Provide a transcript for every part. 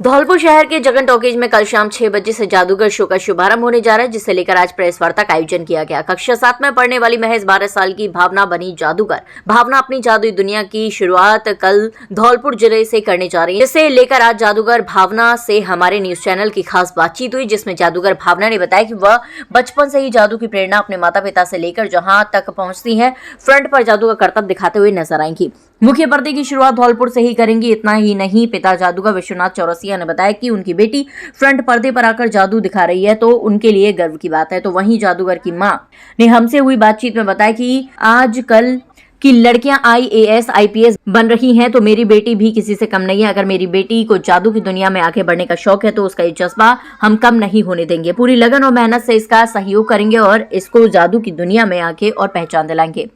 धौलपुर शहर के जगन टॉकीज में कल शाम 6 बजे से जादूगर शो का शुभारंभ होने जा रहा है, जिसे लेकर आज प्रेस वार्ता का आयोजन किया गया। कक्षा 7 में पढ़ने वाली महज 12 साल की भावना बनी जादूगर। भावना अपनी जादुई दुनिया की शुरुआत कल धौलपुर जिले से करने जा रही है, जिसे लेकर आज जादूगर भावना से हमारे न्यूज चैनल की खास बातचीत हुई, जिसमें जादूगर भावना ने बताया कि वह बचपन से ही जादू की प्रेरणा अपने माता पिता से लेकर जहां तक पहुंचती है, फ्रंट पर जादू का करतब दिखाते हुए नजर आएंगी। मुख्य पर्दे की शुरुआत धौलपुर से ही करेंगी। इतना ही नहीं, पिता जादूगर विश्वनाथ चौरसिया ने बताया कि उनकी बेटी फ्रंट पर्दे पर आकर जादू दिखा रही है तो उनके लिए गर्व की बात है। तो वहीं जादूगर की मां ने हमसे हुई बातचीत में बताया कि आजकल की लड़कियां IAS IPS बन रही हैं, तो मेरी बेटी भी किसी से कम नहीं है। अगर मेरी बेटी को जादू की दुनिया में आगे बढ़ने का शौक है तो उसका ये जज्बा हम कम नहीं होने देंगे। पूरी लगन और मेहनत से इसका सहयोग करेंगे और इसको जादू की दुनिया में आगे और पहचान दिलाएंगे।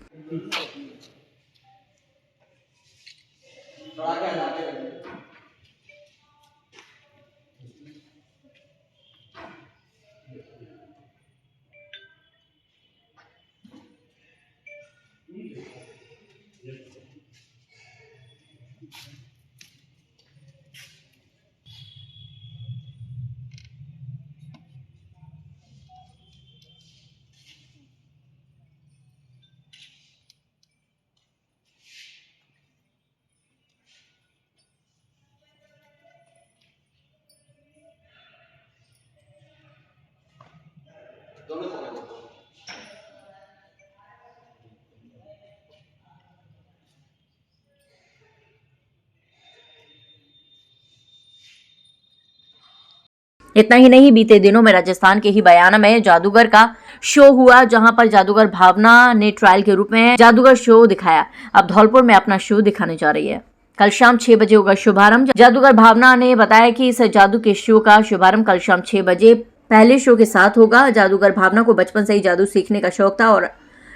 इतना ही नहीं, बीते दिनों में राजस्थान के ही बयाना में जादूगर का शो हुआ, जहां पर जादूगर भावना ने ट्रायल के रूप में जादूगर शो दिखाया। अब धौलपुर में अपना शो दिखाने जा रही है। कल शाम 6 बजे होगा शुभारंभ। जादूगर भावना ने बताया कि इस जादू के शो का शुभारंभ कल शाम 6 बजे पहले शो के साथ होगा। जादूगर भावना को बचपन से ही जादू सीखने का शौक था और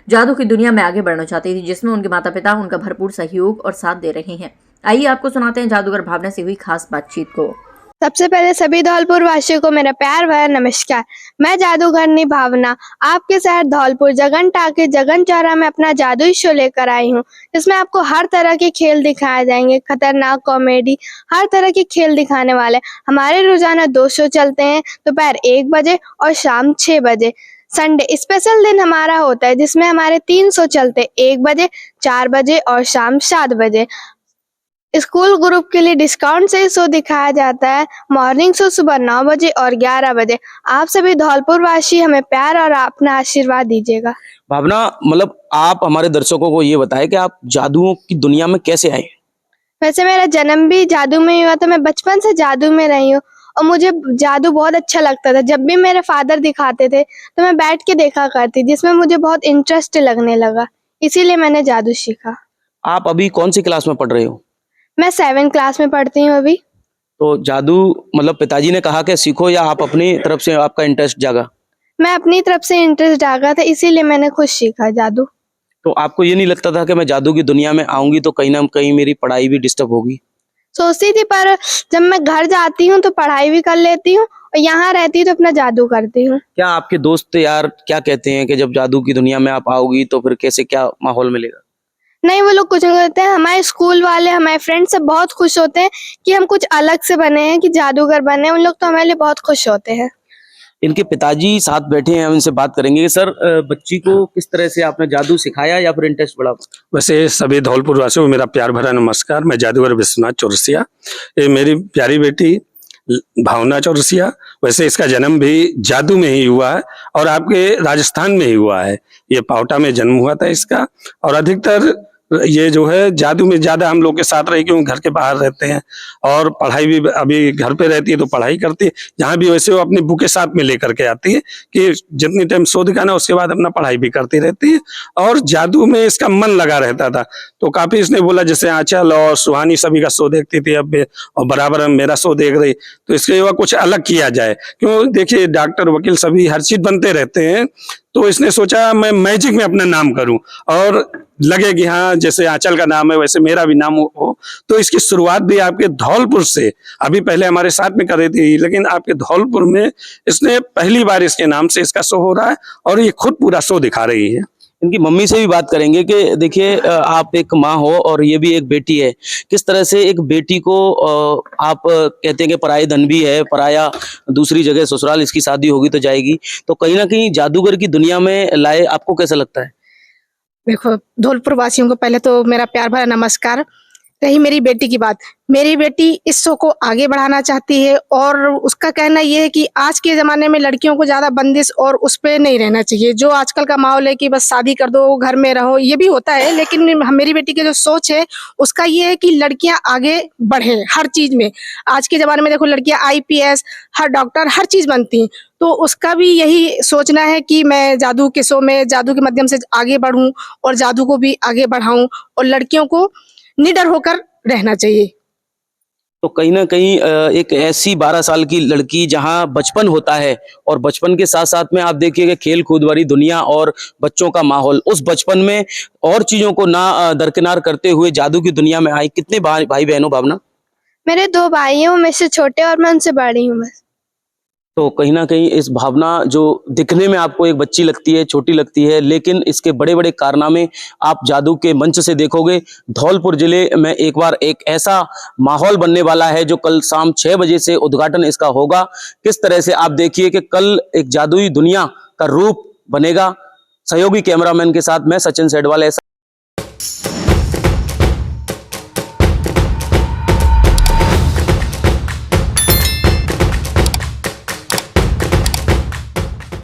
जादू की दुनिया में आगे बढ़ना चाहती थी, जिसमें उनके माता पिता उनका भरपूर सहयोग और साथ दे रहे हैं। आइए आपको सुनाते हैं जादूगर भावना से हुई खास बातचीत को। सबसे पहले सभी धौलपुर वासियों को मेरा प्यार भरा नमस्कार। मैं जादूगरनी भावना आपके शहर धौलपुर जगन टाके जगन चौरा में अपना जादुई शो लेकर आई हूँ, जिसमें आपको हर तरह के खेल दिखाए जाएंगे। खतरनाक, कॉमेडी, हर तरह के खेल दिखाने वाले। हमारे रोजाना 2 शो चलते हैं, दोपहर 1 बजे और शाम 6 बजे। संडे स्पेशल दिन हमारा होता है, जिसमें हमारे 3 शो चलते हैं, 1 बजे, 4 बजे और शाम 7 बजे। स्कूल ग्रुप के लिए डिस्काउंट से शो दिखाया जाता है। मॉर्निंग शो सुबह 9 बजे और 11 बजे। आप सभी धौलपुर वासी हमें प्यार और अपना आशीर्वाद दीजिएगा। भावना, मतलब आप हमारे दर्शकों को ये बताएं कि आप जादुओं की दुनिया में कैसे आए? वैसे मेरा जन्म भी जादू में ही हुआ था। मैं बचपन से जादू में रही हूँ और मुझे जादू बहुत अच्छा लगता था। जब भी मेरे फादर दिखाते थे तो मैं बैठ के देखा करती, जिसमें मुझे बहुत इंटरेस्ट लगने लगा, इसीलिए मैंने जादू सीखा। आप अभी कौन सी क्लास में पढ़ रहे हो? मैं 7th क्लास में पढ़ती हूँ अभी। तो जादू मतलब पिताजी ने कहा कि सीखो या आप अपनी तरफ से आपका इंटरेस्ट जागा? मैं अपनी तरफ से इंटरेस्ट जागा था, इसीलिए मैंने खुद सीखा जादू। तो आपको ये नहीं लगता था कि मैं जादू की दुनिया में आऊंगी तो कहीं ना कहीं मेरी पढ़ाई भी डिस्टर्ब होगी? सोचती थी, पर जब मैं घर जाती हूँ तो पढ़ाई भी कर लेती हूँ और यहाँ रहती हूँ तो अपना जादू करती हूँ। क्या आपके दोस्त यार क्या कहते हैं कि जब जादू की दुनिया में आप आओगी तो फिर कैसे, क्या माहौल मिलेगा? नहीं, वो लोग कुछ नहीं कहते हैं। हमारे स्कूल वाले, हमारे फ्रेंड सब बहुत खुश होते हैं कि हम कुछ अलग से बने हैं, कि जादूगर बने। उन लोग तो हमारे लिए बहुत खुश होते हैं। इनके पिताजी साथ बैठे हैं, हम इनसे बात करेंगे। सर, बच्ची को किस तरह से आपने जादू सिखाया या फिर इंटरेस्ट बढ़ा? वैसे सभी धौलपुर वासियों को मेरा प्यार भरा नमस्कार। मैं जादूगर विश्वनाथ चौरसिया। ये मेरी प्यारी बेटी भावना चौरसिया। वैसे इसका जन्म भी जादू में ही हुआ है और आपके राजस्थान में ही हुआ है। ये पावटा में जन्म हुआ था इसका, और अधिकतर ये जो है जादू में ज्यादा हम लोग के साथ रही, क्योंकि घर के बाहर रहते हैं और पढ़ाई भी अभी घर पे रहती है तो पढ़ाई करती है। जहाँ भी वैसे वो अपनी बुकें साथ में लेकर के आती है कि जितनी टाइम शो दिखाना उसके बाद अपना पढ़ाई भी करती रहती है, और जादू में इसका मन लगा रहता था। तो काफी इसने बोला, जैसे आंचल और सुहानी सभी का शो देखती थी अब और बराबर मेरा शो देख रही, तो इसके लिए कुछ अलग किया जाए। क्यों, देखिए डॉक्टर वकील सभी हर चीज बनते रहते हैं, तो इसने सोचा मैं मैजिक में अपना नाम करूं और लगे कि हाँ जैसे आंचल का नाम है वैसे मेरा भी नाम हो। तो इसकी शुरुआत भी आपके धौलपुर से, अभी पहले हमारे साथ में कर रही थी, लेकिन आपके धौलपुर में इसने पहली बार इसके नाम से इसका शो हो रहा है और ये खुद पूरा शो दिखा रही है। इनकी मम्मी से भी बात करेंगे कि देखिए आप एक माँ हो और ये भी एक बेटी है, किस तरह से एक बेटी को आप कहते हैं कि पराये धन भी है, पराया दूसरी जगह ससुराल, इसकी शादी होगी तो जाएगी, तो कहीं ना कहीं जादूगर की दुनिया में लाए, आपको कैसा लगता है? देखो, धौलपुर वासियों को पहले तो मेरा प्यार भरा नमस्कार। रही मेरी बेटी की बात, मेरी बेटी इस शो को आगे बढ़ाना चाहती है और उसका कहना यह है कि आज के ज़माने में लड़कियों को ज़्यादा बंदिश और उस पे नहीं रहना चाहिए। जो आजकल का माहौल है कि बस शादी कर दो, घर में रहो, ये भी होता है, लेकिन मेरी बेटी की जो सोच है उसका ये है कि लड़कियां आगे बढ़े हर चीज़ में। आज के ज़माने में देखो, लड़कियां IPS, हर डॉक्टर, हर चीज़ बनती हैं, तो उसका भी यही सोचना है कि मैं जादू के शो में, जादू के माध्यम से आगे बढ़ूं और जादू को भी आगे बढ़ाऊं और लड़कियों को निडर होकर रहना चाहिए। तो कहीं ना कहीं एक ऐसी 12 साल की लड़की जहां बचपन होता है और बचपन के साथ साथ में आप देखिए कि खेल कूद वाली दुनिया और बच्चों का माहौल, उस बचपन में और चीजों को ना दरकिनार करते हुए जादू की दुनिया में आई। कितने भाई बहनों भावना? मेरे 2 भाई हैं, वो मेरे से छोटे और मैं उनसे बड़ी हूँ बस। तो कहीं ना कहीं इस भावना, जो दिखने में आपको एक बच्ची लगती है, छोटी लगती है, लेकिन इसके बड़े बड़े कारनामे आप जादू के मंच से देखोगे। धौलपुर जिले में एक बार एक ऐसा माहौल बनने वाला है जो कल शाम 6 बजे से उद्घाटन इसका होगा। किस तरह से आप देखिए कि कल एक जादुई दुनिया का रूप बनेगा। सहयोगी कैमरामैन के साथ मैं सचिन सेडवाल।